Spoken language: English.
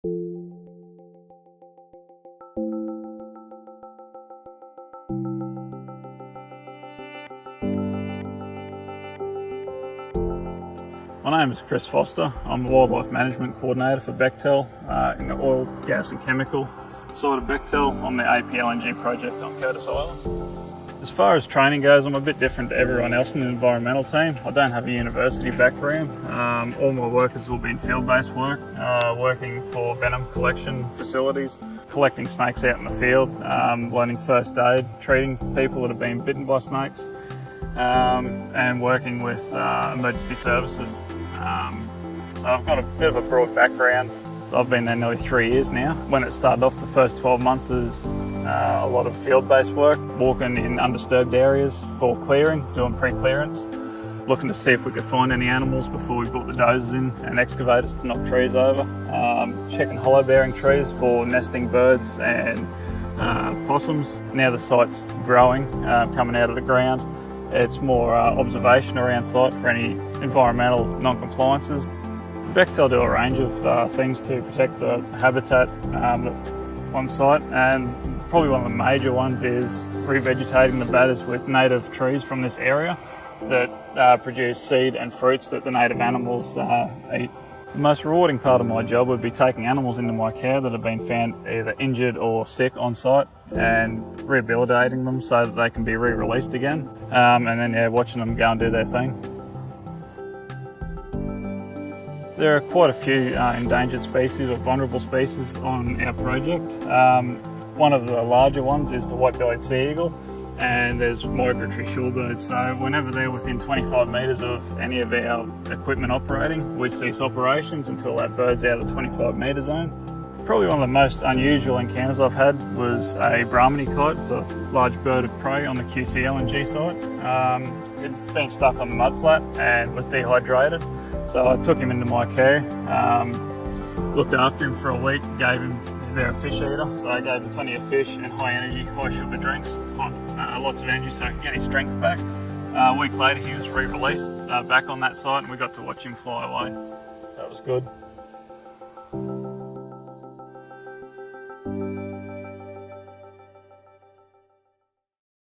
My name is Kris Foster. I'm the Wildlife Management Coordinator for Bechtel in the oil, gas and chemical side of Bechtel on the APLNG project on Curtis Island. As far as training goes, I'm a bit different to everyone else in the environmental team. I don't have a university background. All my workers will be in field-based work, working for venom collection facilities, collecting snakes out in the field, learning first aid, treating people that have been bitten by snakes, and working with emergency services. So I've got a bit of a broad background. I've been there nearly 3 years now. When it started off, the first 12 months is a lot of field-based work, walking in undisturbed areas for clearing, doing pre-clearance, looking to see if we could find any animals before we brought the dozers in and excavators to knock trees over, checking hollow-bearing trees for nesting birds and possums. Now the site's growing, coming out of the ground. It's more observation around site for any environmental non-compliances. Bechtel do a range of things to protect the habitat on site, and probably one of the major ones is revegetating the batters with native trees from this area that produce seed and fruits that the native animals eat. The most rewarding part of my job would be taking animals into my care that have been found either injured or sick on site and rehabilitating them so that they can be re-released again, and then watching them go and do their thing. There are quite a few endangered species or vulnerable species on our project. One of the larger ones is the white-bellied sea eagle, and there's migratory shorebirds. So whenever they're within 25 metres of any of our equipment operating, we cease operations until that bird's out of the 25 metre zone. Probably one of the most unusual encounters I've had was a Brahminy kite. It's a large bird of prey on the APLNG site. It'd been stuck on the mudflat and was dehydrated. So I took him into my care, looked after him for a week, gave him, they're a fish eater, so I gave him plenty of fish and high energy, high sugar drinks, lots of energy so he could get his strength back. A week later he was re-released back on that site and we got to watch him fly away. That was good.